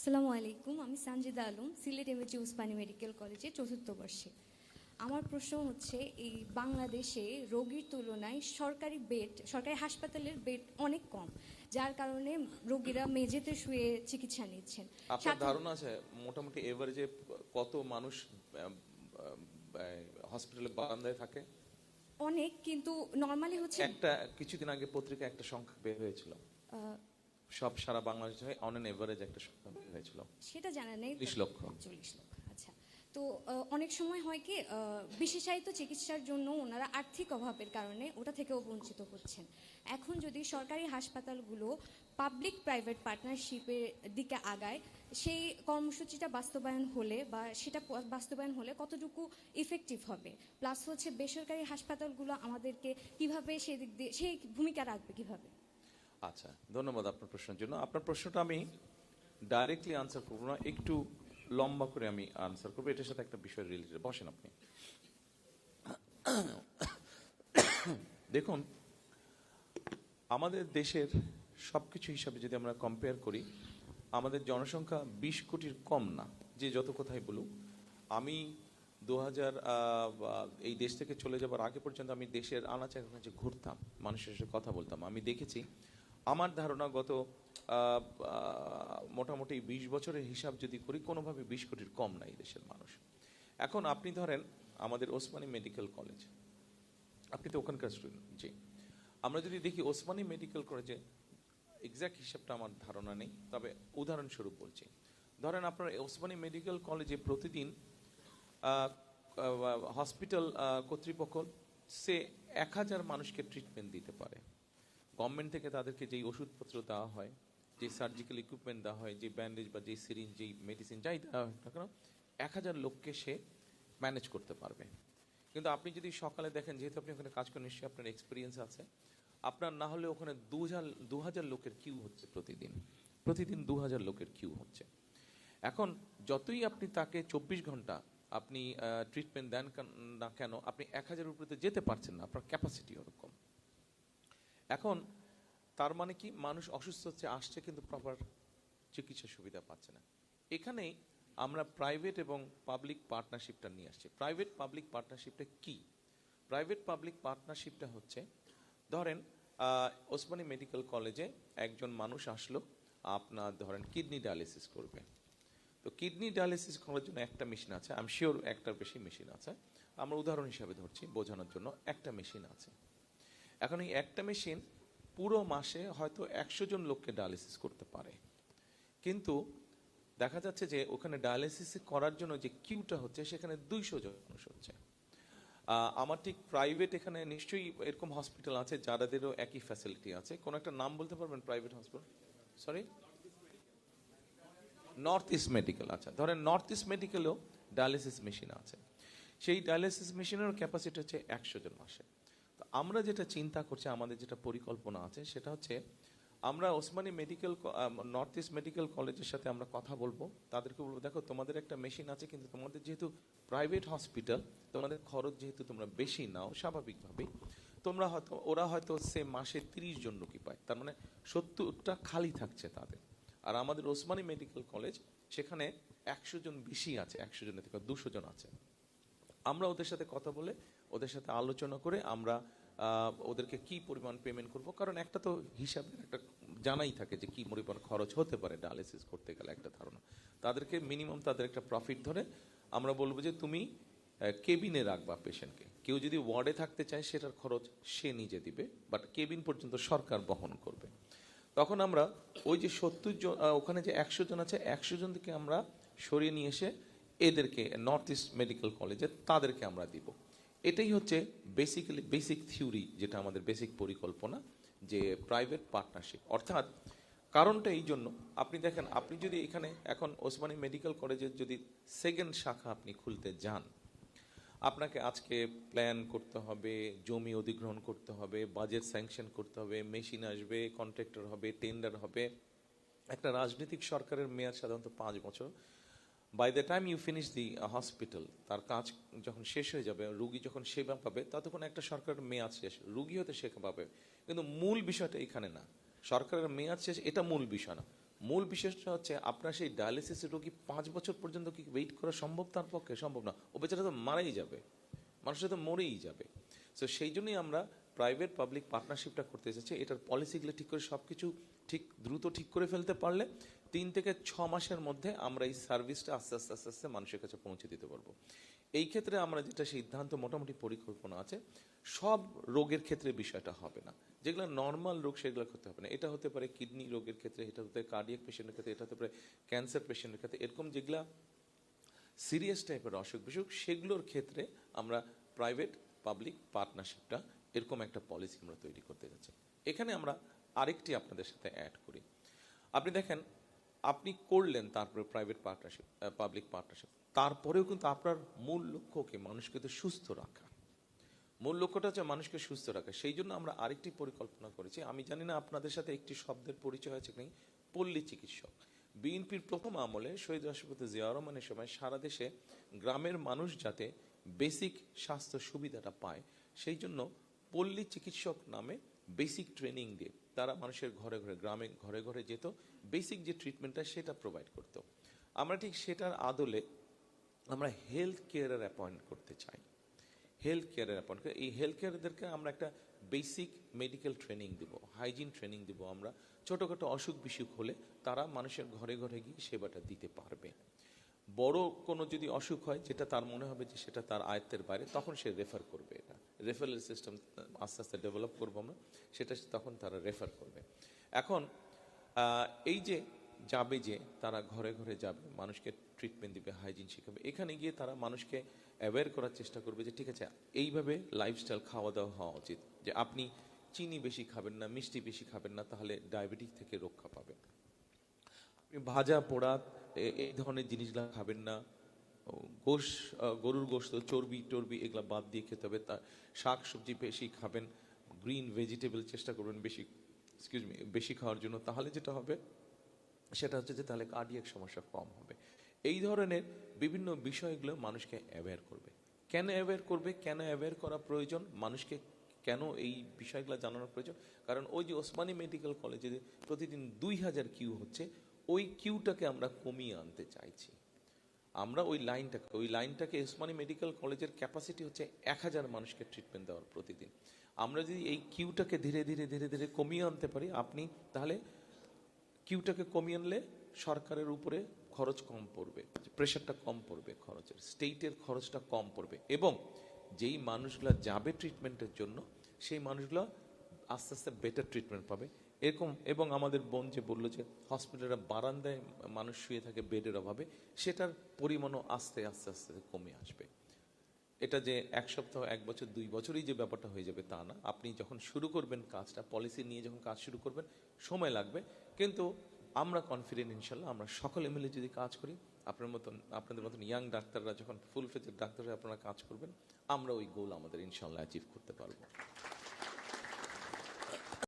আসসালামু আলাইকুম, আমি সানজিদা আলম, সিলেট এমএজি উসমানী মেডিকেল কলেজে চতুর্থ বর্ষে। আমার প্রশ্ন হচ্ছে, এই বাংলাদেশে রোগীর তুলনায় সরকারি হাসপাতালের বেড অনেক কম, যার কারণে রোগীরা মেঝেতে শুয়ে চিকিৎসা নিচ্ছেন। আপনার ধারণা আছে মোটামুটি এভারেজে কত মানুষ হসপিটালে বারান্দায় থাকে? অনেক, কিন্তু নর্মালি হচ্ছে একটা কিছুদিন আগে পত্রিকায় একটা সংখ্যা বের হয়েছিল, সব সারা বাংলাদেশে অন এন এভারেজ একটা সংখ্যা বের হয়েছিল, সেটা জানা নেই। 40 লক্ষ। 40 লক্ষ, আচ্ছা। তো অনেক সময় হয় কি, বিশেষায়িত চিকিৎসার জন্য ওনারা আর্থিক অভাবের কারণে ওটা থেকেও বঞ্চিত হচ্ছেন। এখন যদি সরকারি হাসপাতালগুলো পাবলিক প্রাইভেট পার্টনারশিপের দিকে আগায়, সেই কর্মসূচিটা বাস্তবায়ন হলে বা সেটা বাস্তবায়ন হলে কতটুকু ইফেক্টিভ হবে, প্লাস হচ্ছে বেসরকারি হাসপাতালগুলো আমাদেরকে কিভাবে সেদিক দিয়ে সেই ভূমিকা রাখবে কিভাবে? আচ্ছা, ধন্যবাদ আপনার প্রশ্নের জন্য। আপনার প্রশ্নটা আমি ডাইরেক্টলি আনসার করবো না, একটু লম্বা করে আমি আনসার করবো, এটার সাথে একটা বিষয় রিলেটেড। বসেন আপনি। দেখুন, আমাদের দেশের সবকিছু হিসাবে যদি আমরা কম্পেয়ার করি, আমাদের জনসংখ্যা 20 কোটির কম না, যে যত কথাই বলুক। আমি 2000 এই দেশ থেকে চলে যাবার আগে পর্যন্ত আমি দেশের আনাচে কানাচে ঘুরতাম, মানুষের সাথে কথা বলতাম। আমি দেখেছি, আমার ধারণা গত মোটামুটি 20 বছরের হিসাব যদি করি, কোনোভাবে 20 কোটির কম নাই দেশের মানুষ। এখন আপনি ধরেন আমাদের ওসমানী মেডিকেল কলেজ, আপনি তো ওখানকার স্টুডেন্ট। জি, আমরা যদি দেখি ওসমানী মেডিকেল কলেজে, এক্সাক্ট হিসাবটা আমার ধারণা নেই, তবে উদাহরণস্বরূপ বলছি। ধরেন আপনার ওসমানী মেডিকেল কলেজে প্রতিদিন হসপিটাল কর্তৃপক্ষ সে 1000 মানুষকে ট্রিটমেন্ট দিতে পারে। গভর্নমেন্ট থেকে তাদেরকে যেই ওষুধপত্র দেওয়া হয়, যে সার্জিক্যাল ইকুইপমেন্ট দেওয়া হয়, যে ব্যান্ডেজ বা যে সিরিঞ্জ, যেই মেডিসিন যাই দেওয়া হয় না কেন, 1000 লোককে সে ম্যানেজ করতে পারবে। কিন্তু আপনি যদি সকালে দেখেন, যেহেতু আপনি ওখানে কাজ করেন, নিশ্চয়ই আপনার এক্সপিরিয়েন্স আছে, আপনার না হলে ওখানে 2000 লোকের কিউ হচ্ছে প্রতিদিন। 2000 লোকের কিউ হচ্ছে। এখন যতই আপনি তাকে 24 ঘন্টা আপনি ট্রিটমেন্ট দেন না কেন, আপনি 1000 উপরে তো যেতে পারছেন না, আপনার ক্যাপাসিটি ওরকম। এখন তার মানে কি, মানুষ অসুস্থ হচ্ছে, আসছে, কিন্তু প্রপার চিকিৎসা সুবিধা পাচ্ছে না। এখানেই আমরা প্রাইভেট এবং পাবলিক পার্টনারশিপটা নিয়ে আসছি। প্রাইভেট পাবলিক পার্টনারশিপটা কি? প্রাইভেট পাবলিক পার্টনারশিপটা হচ্ছে, ধরেন ওসমানী মেডিকেল কলেজে একজন মানুষ আসলো, আপনার ধরেন কিডনি ডায়ালিসিস করবে। তো কিডনি ডায়ালিসিস করার জন্য একটা মেশিন আছে, আমি শিওর একটার বেশি মেশিন আছে, আমরা উদাহরণ হিসাবে ধরছি বোঝানোর জন্য, একটা মেশিন আছে। এখন এই একটা মেশিন পুরো মাসে হয়তো 100 জন লোককে ডায়ালিসিস করতে পারে, কিন্তু দেখা যাচ্ছে যে ওখানে ডায়ালিসিস করার জন্য যে কিউটা হচ্ছে, সেখানে 200 জন মানুষ হচ্ছে। আমার ঠিক প্রাইভেট এখানে নিশ্চয়ই এরকম হসপিটাল আছে যাদেরও একই ফ্যাসিলিটি আছে। কোন একটা নাম বলতে পারবেন private hospital? Sorry, north east medical. আচ্ছা, ধরেন নর্থ ইস্ট মেডিকেলেও ডায়ালিসিস মেশিন আছে। সেই ডায়ালিসিস মেশিনের ক্যাপাসিটি হচ্ছে 100 জন মাসে। তো আমরা যেটা চিন্তা করছি, আমাদের যেটা পরিকল্পনা আছে, সেটা হচ্ছে আমরা Osmani medical north east medical কলেজের সাথে আমরা কথা বলবো, তাদেরকে বলবো, দেখো তোমাদের একটা মেশিন আছে, কিন্তু তোমাদের যেহেতু প্রাইভেট হসপিটাল, তোমাদের খরচ যেহেতু তোমরা বেশি নাও, স্বাভাবিকভাবেই তোমরা হয়তো, ওরা হয়তো সে মাসে 30 জন রোগী পায়, তার মানে 70টা খালি থাকছে তাদের। আর আমাদের ওসমানী মেডিকেল কলেজ, সেখানে 100 জন বেশি আছে, 100 জনের থেকে 200 জন আছে। আমরা ওদের সাথে কথা বলে, ওদের সাথে আলোচনা করে আমরা ওদেরকে কি পরিমাণ পেমেন্ট করব, কারণ একটা তো হিসাবের একটা জানাই থাকে যে কি পরিমাণ খরচ হতে পারে ডায়ালিসিস করতে গেলে, একটা ধারণা। তাদেরকে মিনিমাম তাদের একটা প্রফিট ধরে আমরা বলবো যে তুমি কেবিনে রাখবা পেশেন্টকে। কেউ যদি ওয়ার্ডে থাকতে চায়, সেটার খরচ সে নিজে দিবে, বাট কেবিন পর্যন্ত সরকার বহন করবে। তখন আমরা ওই যে 70 জন, ওখানে যে 100 জন আছে, 100 জন থেকে আমরা সরিয়ে নিয়ে এসে এদেরকে নর্থ ইস্ট মেডিকেল কলেজে তাদেরকে আমরা দিব। এটাই হচ্ছে বেসিক্যালি বেসিক থিওরি, যেটা আমাদের বেসিক পরিকল্পনা, যে প্রাইভেট পার্টনারশিপ। অর্থাৎ কারণটা এই জন্য, আপনি দেখেন, আপনি যদি এখানে এখন ওসমানী মেডিকেল কলেজের যদি সেকেন্ড শাখা আপনি খুলতে যান, আপনাকে আজকে প্ল্যান করতে হবে, জমি অধিগ্রহণ করতে হবে, বাজেট স্যাংশন করতে হবে, মেশিন আসবে, কন্ট্রাক্টর হবে, টেন্ডার হবে। একটা রাজনৈতিক সরকারের মেয়াদ সাধারণত 5 বছর। By the time you finish the hospital, তার কাজ যখন শেষ হয়ে যাবে, রুগী যখন সেবা পাবে, ততক্ষণ একটা সরকারের মেয়াদ শেষ, রুগী হতে সেবা পাবে। কিন্তু মূল বিষয়টা এখানে না, সরকারের মেয়াদ শেষ এটা মূল বিষয় না। মূল বিষয়টা হচ্ছে আপনার সেই ডায়ালিসিসের রোগী 5 বছর পর্যন্ত কি ওয়েট করা সম্ভব? তার পক্ষে সম্ভব না, ও বেচারা তো মারাই যাবে, মানুষের তো মরেই যাবে। সো সেই জন্যই আমরা প্রাইভেট পাবলিক পার্টনারশিপটা করতে এসেছি। এটার পলিসিগুলো ঠিক করে সব কিছু ঠিক দ্রুত ঠিক করে ফেলতে পারলে 3 থেকে 6 মাসের মধ্যে আমরা এই সার্ভিসটা আস্তে আস্তে আস্তে আস্তে মানুষের কাছে পৌঁছে দিতে পারবো। এই ক্ষেত্রে আমরা যেটা সিদ্ধান্ত, মোটামুটি পরিকল্পনা আছে, সব রোগের ক্ষেত্রে বিষয়টা হবে না। যেগুলো নর্মাল রোগ সেগুলো করতে হবে না। এটা হতে পারে কিডনি রোগের ক্ষেত্রে, এটা হতে পারে কার্ডিয়াক পেশেন্টের ক্ষেত্রে, এটা হতে পারে ক্যান্সার পেশেন্টের ক্ষেত্রে। এরকম যেগুলা সিরিয়াস টাইপের অসুখ বিসুখ, সেগুলোর ক্ষেত্রে আমরা প্রাইভেট পাবলিক পার্টনারশিপটা এরকম একটা পলিসি আমরা তৈরি করতে যাচ্ছি। এখানে আমরা আরেকটি আপনাদের সাথে অ্যাড করি। আপনি দেখেন, আপনি করলেন তারপরে প্রাইভেট পার্টনারশিপ, পাবলিক পার্টনারশিপ, তারপরেও কিন্তু আপনার মূল লক্ষ্য কি? মানুষকে তো সুস্থ রাখা। মূল লক্ষ্যটা হচ্ছে মানুষকে সুস্থ রাখা। সেই জন্য আমরা আরেকটি পরিকল্পনা করেছি। আমি জানি না আপনাদের সাথে একটি শব্দের পরিচয় আছে কি, পল্লী চিকিৎসক। বিএনপির প্রথম আমলে শহীদ রাষ্ট্রপতি জিয়াউর রহমানের সময় সারা দেশে গ্রামের মানুষ যাতে বেসিক স্বাস্থ্য সুবিধাটা পায়, সেই জন্য পল্লী চিকিৎসক নামে বেসিক ট্রেনিং দিয়ে তারা মানুষের ঘরে ঘরে, গ্রামে ঘরে ঘরে যেত, বেসিক যে ট্রিটমেন্টটা সেটা প্রোভাইড করতো। আমরা ঠিক সেটার আদলে আমরা হেলথ কেয়ারের অ্যাপয়েন্ট করতে চাই। হেলথ কেয়ারের অ্যাপয়েন্ট করে এই হেলথ কেয়ারদেরকে আমরা একটা বেসিক মেডিকেল ট্রেনিং দিব, হাইজিন ট্রেনিং দিব। আমরা ছোটোখাটো অসুখ বিসুখ হলে তারা মানুষের ঘরে ঘরে গিয়ে সেবাটা দিতে পারবে। বড় কোনো যদি অসুখ হয় যেটা তার মনে হবে যে সেটা তার আয়ত্তের বাইরে, তখন সে রেফার করবে। এটা রেফারেল সিস্টেম আস্তে আস্তে ডেভেলপ করবো আমরা, সেটা তখন তারা রেফার করবে। এখন এই যে যাবে, যে তারা ঘরে ঘরে যাবে, মানুষকে ট্রিটমেন্ট দিবে, হাইজিন শেখাবে, এখানে গিয়ে তারা মানুষকে অ্যাওয়্যার করার চেষ্টা করবে যে ঠিক আছে, এইভাবে লাইফস্টাইল খাওয়া দাওয়া হওয়া উচিত, যে আপনি চিনি বেশি খাবেন না, মিষ্টি বেশি খাবেন না, তাহলে ডায়াবেটিস থেকে রক্ষা পাবেন। আপনি ভাজা পোড়া এই ধরনের জিনিসগুলো খাবেন না, গরুর গোশত, চর্বি টর্বি এগুলা বাদ দিয়ে খেতে হবে। তার শাক সবজি বেশি খাবেন, গ্রিন ভেজিটেবল চেষ্টা করবেন বেশি খাওয়ার জন্য। তাহলে যেটা হবে সেটা হচ্ছে যে তাহলে কার্ডিয়াক সমস্যা কম হবে। এই ধরনের বিভিন্ন বিষয়গুলো মানুষকে অ্যাওয়্যার করবে। কেন অ্যাওয়্যার করবে, কেন অ্যাওয়্যার করা প্রয়োজন, মানুষকে কেন এই বিষয়গুলো জানানোর প্রয়োজন? কারণ ওই যে ওসমানী মেডিকেল কলেজে প্রতিদিন 2000 কিউ হচ্ছে, ওই কিউটাকে আমরা কমিয়ে আনতে চাইছি। আমরা ওই লাইনটাকে ওসমানী মেডিকেল কলেজের ক্যাপাসিটি হচ্ছে 1000 মানুষকে ট্রিটমেন্ট দেওয়ার প্রতিদিন। আমরা যদি এই কিউটাকে ধীরে ধীরে ধীরে ধীরে কমিয়ে আনতে পারি, আপনি তাহলে কিউটাকে কমিয়ে আনলে সরকারের উপরে খরচ কম পড়বে, প্রেশারটা কম পড়বে, খরচের স্টেটের খরচটা কম পড়বে, এবং যেই মানুষগুলো যাবে ট্রিটমেন্টের জন্য সেই মানুষগুলো আস্তে আস্তে বেটার ট্রিটমেন্ট পাবে এরকম। এবং আমাদের বোন যে বললো যে হসপিটালের বারান্দায় মানুষ শুয়ে থাকে বেডের অভাবে, সেটার পরিমাণও আস্তে আস্তে আস্তে কমে আসবে। এটা যে 1 সপ্তাহ, 1 বছর, 2 বছরই যে ব্যাপারটা হয়ে যাবে তা না। আপনি যখন শুরু করবেন কাজটা, পলিসি নিয়ে যখন কাজ শুরু করবেন, সময় লাগবে, কিন্তু আমরা কনফিডেন্ট ইনশাল্লাহ। আমরা সকলে মিলে যদি কাজ করি, আপনাদের মতন ইয়াং ডাক্তাররা যখন ফুল ফ্লেজেড ডাক্তার হয়ে আপনারা কাজ করবেন, আমরা ওই গোল আমাদের ইনশাল্লাহ অ্যাচিভ করতে পারবো।